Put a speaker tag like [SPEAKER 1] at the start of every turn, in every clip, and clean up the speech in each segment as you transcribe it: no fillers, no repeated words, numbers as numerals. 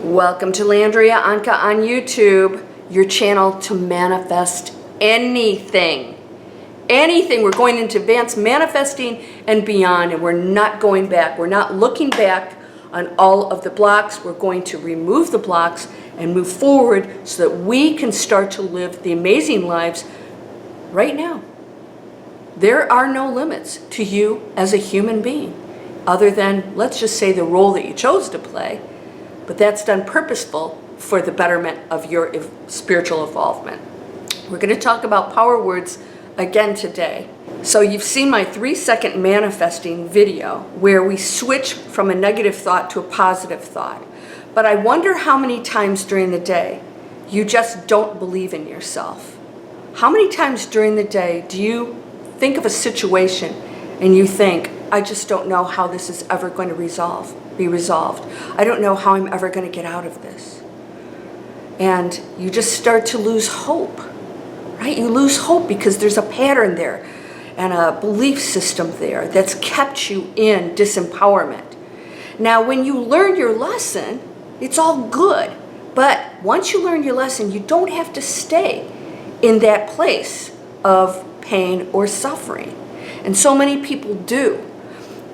[SPEAKER 1] Welcome to Landria Onkka on YouTube, your channel to manifest anything. Anything. We're going into advanced manifesting and beyond, and we're not going back. We're not looking back on all of the blocks. We're going to remove the blocks and move forward so that we can start to live the amazing lives right now. There are no limits to you as a human being, other than, let's just say, the role that you chose to play. But that's done purposeful for the betterment of your spiritual involvement. We're going to talk about power words again today. So you've seen my 3-second manifesting video where we switch from a negative thought to a positive thought. But I wonder how many times during the day you just don't believe in yourself. How many times during the day do you think of a situation and you think, I just don't know how this is ever going to be resolved. I don't know how I'm ever going to get out of this. And you just start to lose hope, right? You lose hope because there's a pattern there and a belief system there that's kept you in disempowerment. Now, when you learn your lesson, it's all good. But once you learn your lesson, you don't have to stay in that place of pain or suffering. And so many people do.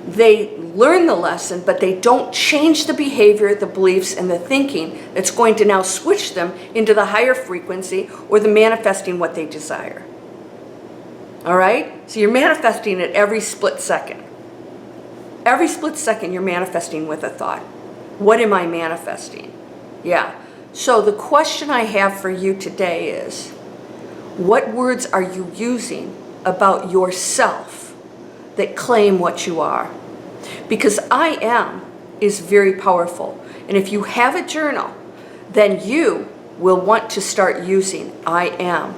[SPEAKER 1] They learn the lesson, but they don't change the behavior, the beliefs, and the thinking that's going to now switch them into the higher frequency or the manifesting what they desire. All right? So you're manifesting at every split second. Every split second you're manifesting with a thought. What am I manifesting? Yeah. So the question I have for you today is, what words are you using about yourself that claim what you are? Because I am is very powerful. And if you have a journal, then you will want to start using I am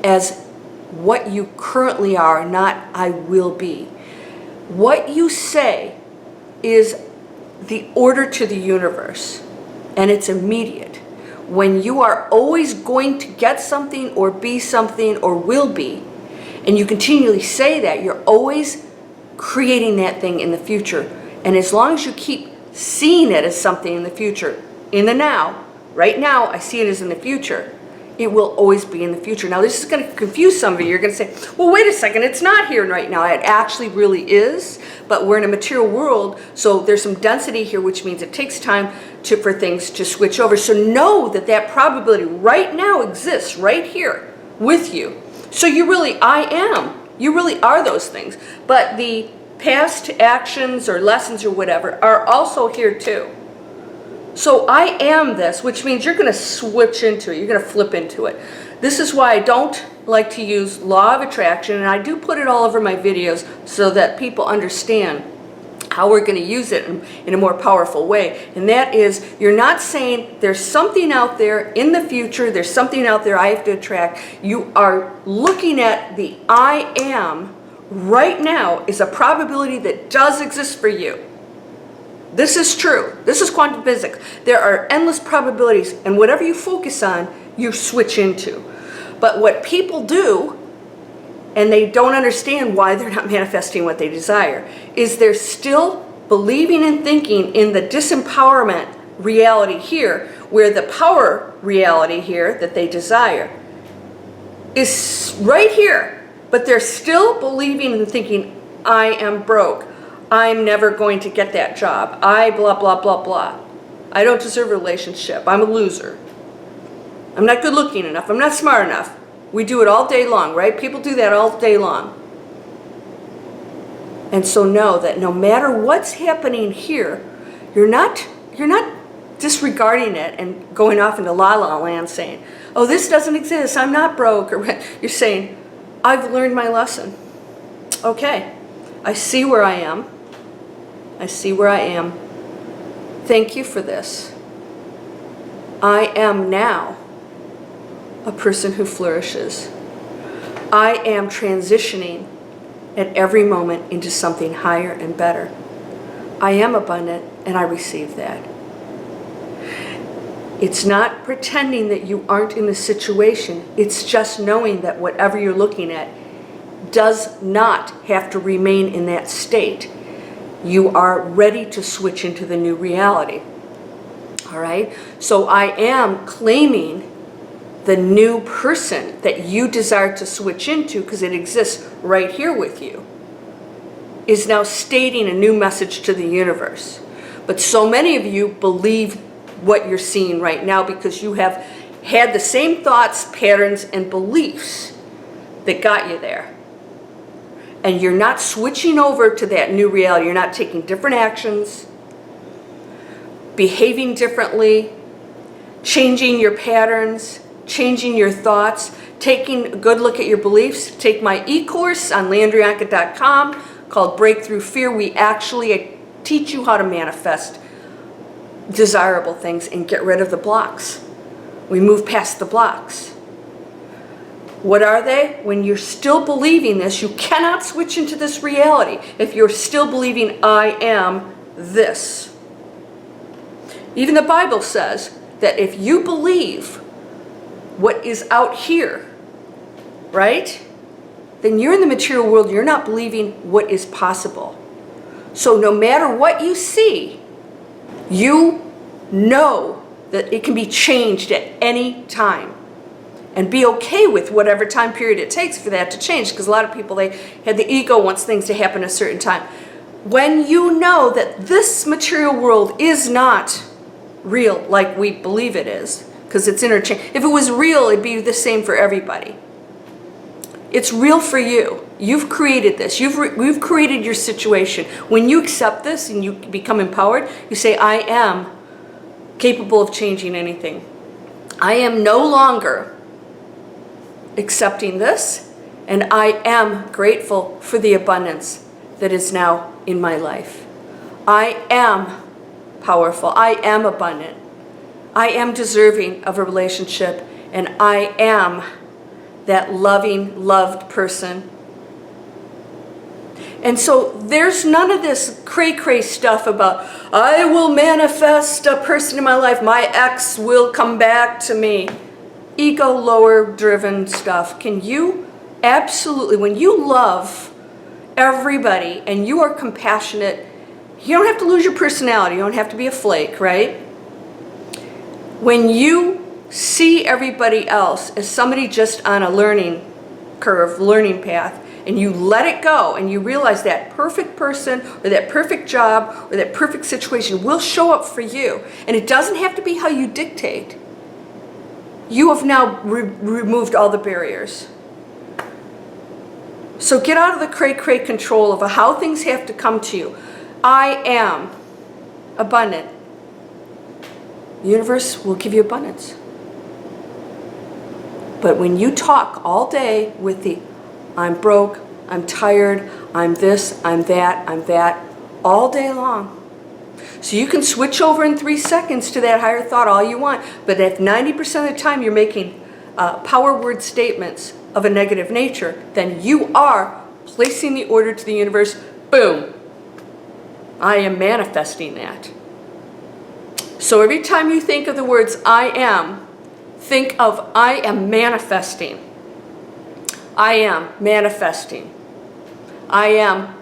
[SPEAKER 1] as what you currently are, not I will be. What you say is the order to the universe, and it's immediate. When you are always going to get something or be something or will be, and you continually say that, you're always creating that thing in the future. And as long as you keep seeing it as something in the future, in the now, right now I see it as in the future, it will always be in the future. Now this is going to confuse some of you. You're going to say, well, wait a second, it's not here right now. It actually really is, but we're in a material world, so there's some density here, which means it takes time for things to switch over. So know that that probability right now exists right here with you. So you really, I am. You really are those things. But the past actions or lessons or whatever are also here too. So I am this, which means you're going to switch into it. You're going to flip into it. This is why I don't like to use law of attraction, and I do put it all over my videos so that people understand how we're going to use it in a more powerful way. And that is, you're not saying there's something out there in the future, there's something out there I have to attract. You are looking at the I am right now is a probability that does exist for you. This is true. This is quantum physics. There are endless probabilities, and whatever you focus on, you switch into. But what people do, and they don't understand why they're not manifesting what they desire, is they're still believing and thinking in the disempowerment reality here, where the power reality here that they desire is right here. But they're still believing and thinking, I am broke. I'm never going to get that job. I blah, blah, blah, blah. I don't deserve a relationship. I'm a loser. I'm not good looking enough. I'm not smart enough. We do it all day long, right? People do that all day long. And so know that no matter what's happening here, you're not disregarding it and going off into la-la land saying, oh, this doesn't exist, I'm not broke. Or you're saying, I've learned my lesson. Okay, I see where I am. I see where I am. Thank you for this. I am now a person who flourishes. I am transitioning at every moment into something higher and better. I am abundant, and I receive that. It's not pretending that you aren't in the situation. It's just knowing that whatever you're looking at does not have to remain in that state. You are ready to switch into the new reality. All right? So I am claiming the new person that you desire to switch into, because it exists right here with you, is now stating a new message to the universe. But so many of you believe what you're seeing right now because you have had the same thoughts, patterns, and beliefs that got you there. And you're not switching over to that new reality. You're not taking different actions, behaving differently, changing your patterns, changing your thoughts, taking a good look at your beliefs. Take my e-course on LandriaOnkka.com called Breakthrough Fear. We actually teach you how to manifest desirable things and get rid of the blocks. We move past the blocks. What are they? When you're still believing this, you cannot switch into this reality if you're still believing I am this. Even the Bible says that if you believe what is out here, right, then you're in the material world, you're not believing what is possible. So no matter what you see, you know that it can be changed at any time. And be okay with whatever time period it takes for that to change. Because a lot of people, they have the ego wants things to happen at a certain time. When you know that this material world is not real like we believe it is, because it's interchangeable. If it was real, it'd be the same for everybody. It's real for you. You've created this. You've created your situation. When you accept this and you become empowered, you say, I am capable of changing anything. I am no longer accepting this, and I am grateful for the abundance that is now in my life. I am powerful. I am abundant. I am deserving of a relationship, and I am that loving, loved person. And so there's none of this cray-cray stuff about, I will manifest a person in my life, my ex will come back to me. Ego lower driven stuff. Can you absolutely, when you love everybody and you are compassionate, you don't have to lose your personality. You don't have to be a flake, right? When you see everybody else as somebody just on a learning curve, learning path, and you let it go and you realize that perfect person or that perfect job or that perfect situation will show up for you. And it doesn't have to be how you dictate. You have now removed all the barriers. So get out of the cray-cray control of how things have to come to you. I am abundant. The universe will give you abundance. But when you talk all day with the I'm broke, I'm tired, I'm this, I'm that, all day long. So you can switch over in 3 seconds to that higher thought all you want, but if 90% of the time you're making power word statements of a negative nature, then you are placing the order to the universe, boom, I am manifesting that. So every time you think of the words I am, think of I am manifesting. I am manifesting. I am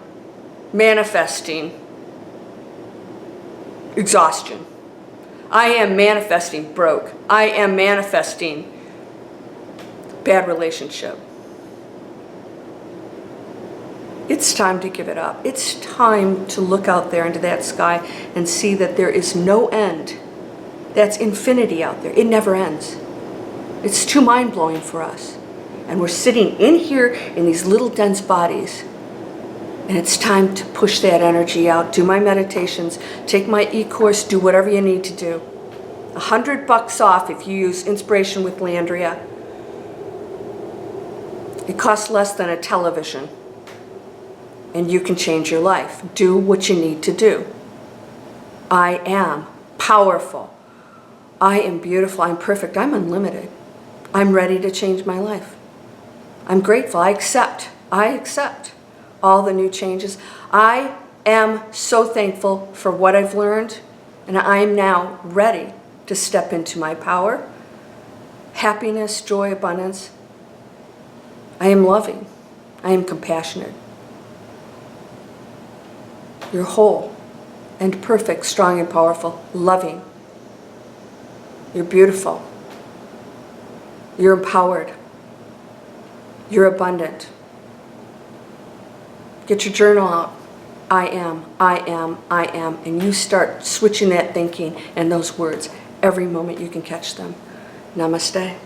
[SPEAKER 1] manifesting exhaustion. I am manifesting broke. I am manifesting bad relationship. It's time to give it up. It's time to look out there into that sky and see that there is no end. That's infinity out there. It never ends. It's too mind-blowing for us. And we're sitting in here in these little dense bodies. And it's time to push that energy out. Do my meditations, take my e-course, do whatever you need to do. $100 off if you use Inspiration with Landria. It costs less than a television. And you can change your life. Do what you need to do. I am powerful. I am beautiful. I'm perfect. I'm unlimited. I'm ready to change my life. I'm grateful. I accept all the new changes. I am so thankful for what I've learned, and I am now ready to step into my power, happiness, joy, abundance. I am loving. I am compassionate. You're whole and perfect, strong and powerful, loving. You're beautiful. You're empowered. You're abundant. Get your journal out. I am, and you start switching that thinking and those words every moment you can catch them. Namaste.